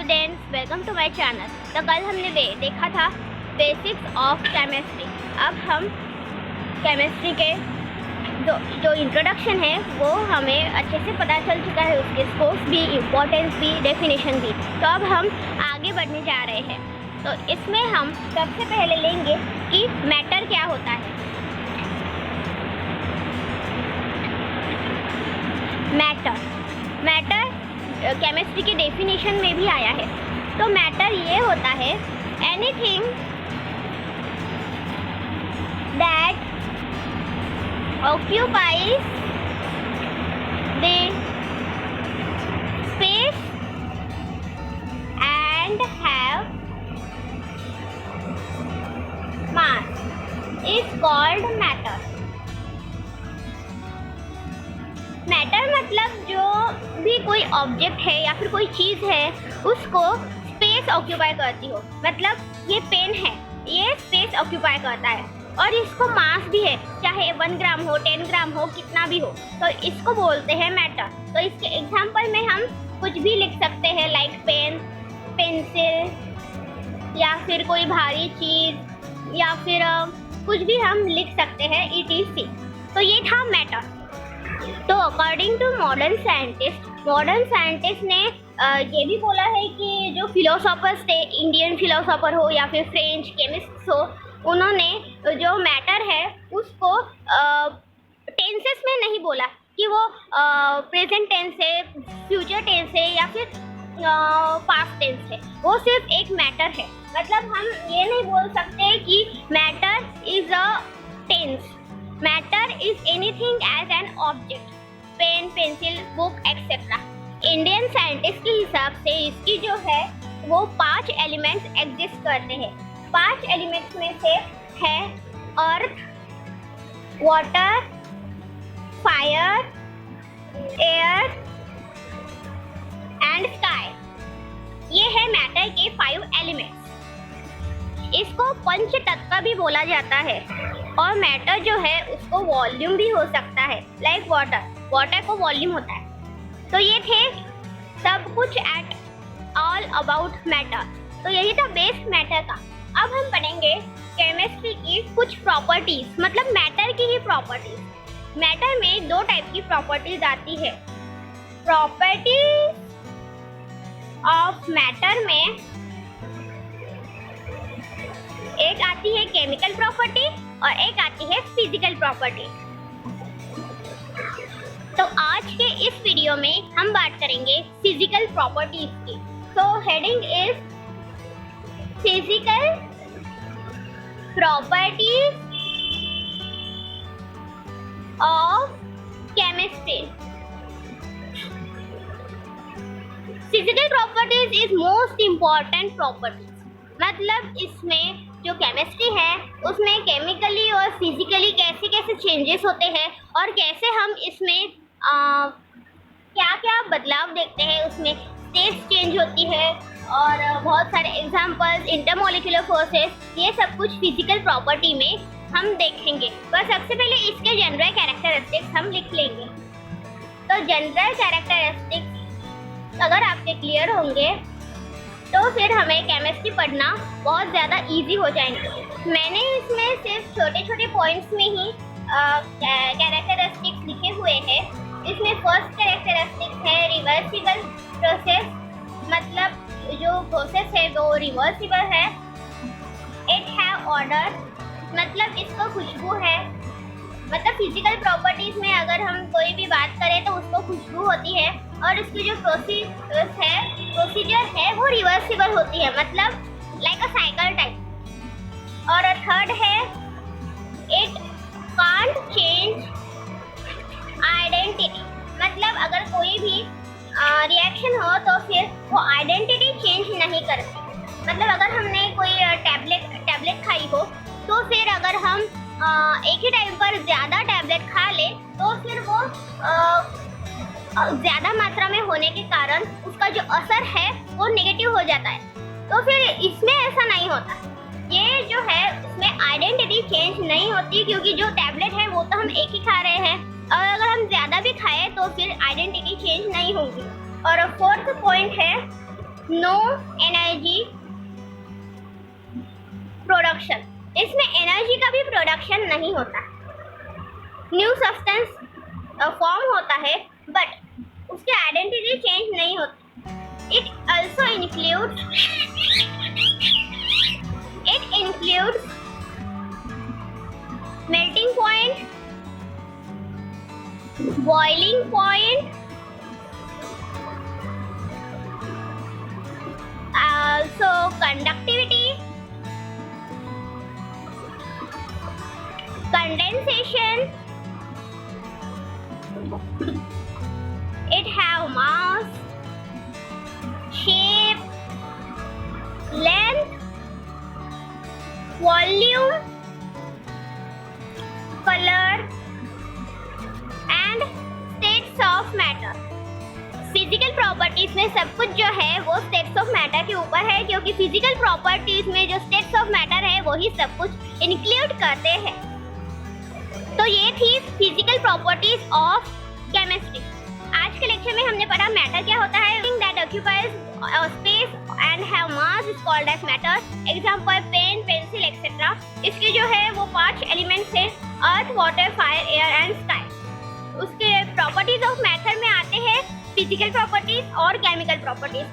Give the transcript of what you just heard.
Students, welcome to my channel. तो कल हमने देखा था बेसिक्स ऑफ केमिस्ट्री। अब हम केमिस्ट्री के जो इंट्रोडक्शन है वो हमें अच्छे से पता चल चुका है, उसके स्कोप भी, इम्पोर्टेंस भी, डेफिनेशन भी। तो अब हम आगे बढ़ने जा रहे हैं। तो इसमें हम सबसे पहले लेंगे कि मैटर क्या होता है। मैटर केमिस्ट्री के डेफिनेशन में भी आया है। तो मैटर ये होता है anything that occupies the space and have mass is called matter। Matter मतलब जो भी कोई ऑब्जेक्ट है या फिर कोई चीज़ है उसको स्पेस ऑक्यूपाई करती हो। मतलब ये पेन है, ये स्पेस ऑक्यूपाई करता है और इसको मास भी है, चाहे 1 ग्राम हो, 10 ग्राम हो, कितना भी हो, तो इसको बोलते हैं मैटर। तो इसके एग्जांपल में हम कुछ भी लिख सकते हैं, लाइक पेन, पेंसिल या फिर कोई भारी चीज़ या फिर कुछ भी हम लिख सकते हैं, ETC। तो ये था मैटर। तो अकॉर्डिंग टू मॉडर्न साइंटिस्ट ने ये भी बोला है कि जो फिलोसोफर्स थे, इंडियन फिलोसोफर हो या फिर फ्रेंच केमिस्ट हो, उन्होंने जो मैटर है उसको टेंसेस में नहीं बोला कि वो प्रेजेंट टेंस है, फ्यूचर टेंस है या फिर पास्ट टेंस है। वो सिर्फ एक मैटर है। मतलब हम ये नहीं बोल सकते कि matter is a tense. Matter is anything as an object, pen, pencil, book etcetera. Indian scientist के हिसाब से इसकी जो है वो 5 एलिमेंट्स एग्जिस्ट करते हैं। 5 एलिमेंट्स में से है earth, water, fire, air and sky. ये है मैटर के 5 एलिमेंट्स। इसको पंच तत्व भी बोला जाता है। और मैटर जो है उसको वॉल्यूम भी हो सकता है, लाइक वाटर को वॉल्यूम होता है। तो ये थे सब कुछ एट ऑल अबाउट मैटर। तो यही था बेस मैटर का। अब हम पढ़ेंगे केमिस्ट्री की कुछ प्रॉपर्टीज, मतलब मैटर की ही प्रॉपर्टीज। मैटर में 2 टाइप की प्रॉपर्टीज आती है। प्रॉपर्टीज ऑफ मैटर में एक आती है केमिकल प्रॉपर्टी और एक आती है फिजिकल प्रॉपर्टी। तो आज के इस वीडियो में हम बात करेंगे फिजिकल प्रॉपर्टीज की। तो heading is physical properties of chemistry. Physical properties is most important properties. मतलब इसमें जो केमिस्ट्री है उसमें केमिकली और फिजिकली कैसे कैसे चेंजेस होते हैं और कैसे हम इसमें क्या क्या बदलाव देखते हैं, उसमें स्टेट्स चेंज होती है और बहुत सारे एग्जांपल्स, इंटरमॉलिक्यूलर फोर्सेस, ये सब कुछ फिजिकल प्रॉपर्टी में हम देखेंगे। पर सबसे पहले इसके जनरल कैरेक्टरिस्टिक्स हम लिख लेंगे। तो जनरल कैरेक्टरिस्टिक्स अगर आपके क्लियर होंगे तो फिर हमें केमिस्ट्री पढ़ना बहुत ज़्यादा इजी हो जाएंगे। मैंने इसमें सिर्फ छोटे छोटे पॉइंट्स में ही कैरेक्टरिस्टिक्स लिखे हुए हैं। इसमें फर्स्ट कैरेक्टरिस्टिक्स है रिवर्सिबल प्रोसेस। मतलब जो प्रोसेस है वो रिवर्सिबल है। इट हैव ऑर्डर, मतलब इसको खुशबू है। मतलब फिजिकल प्रॉपर्टीज़ में अगर हम कोई भी बात करें तो उसको खुशबू होती है और इसकी जो प्रोसीजर है वो रिवर्सिबल होती है, मतलब लाइक अ साइकिल टाइप। और थर्ड है इट कांट चेंज आइडेंटिटी। मतलब अगर कोई भी रिएक्शन हो तो फिर वो आइडेंटिटी चेंज नहीं करती। मतलब अगर हमने कोई टैबलेट खाई हो तो फिर अगर हम एक ही टाइम पर ज़्यादा टैबलेट खा ले तो फिर वो ज़्यादा मात्रा में होने के कारण उसका जो असर है वो नेगेटिव हो जाता है। तो फिर इसमें ऐसा नहीं होता। ये जो है इसमें आइडेंटिटी चेंज नहीं होती, क्योंकि जो टैबलेट है वो तो हम एक ही खा रहे हैं और अगर हम ज़्यादा भी खाएं तो फिर आइडेंटिटी चेंज नहीं होगी। और फोर्थ पॉइंट है नो एनर्जी प्रोडक्शन, इसमें एनर्जी का भी प्रोडक्शन नहीं होता। न्यू सब्सटेंस फॉर्म होता है बट उसकी आइडेंटिटी चेंज नहीं होती। It also includes melting point, boiling point, also conductivity, condensation. It have mass, shape, length, volume, color and states of matter. Physical properties में सब कुछ जो है वो स्टेट्स ऑफ मैटर के ऊपर है, क्योंकि फिजिकल प्रॉपर्टीज में जो स्टेट्स ऑफ मैटर है वही सब कुछ इंक्लूड करते हैं। तो ये थी फिजिकल प्रॉपर्टीज ऑफ केमिस्ट्री। आज के लेक्चर में हमने पढ़ा मैटर क्या होता है, that occupies space and have mass is called as matter. Example pen, pencil etcetera. इसके जो है वो 5 एलिमेंट्स है, earth, water, fire, air and sky. उसके प्रॉपर्टीज ऑफ मैटर में आते हैं फिजिकल प्रॉपर्टीज और केमिकल प्रॉपर्टीज।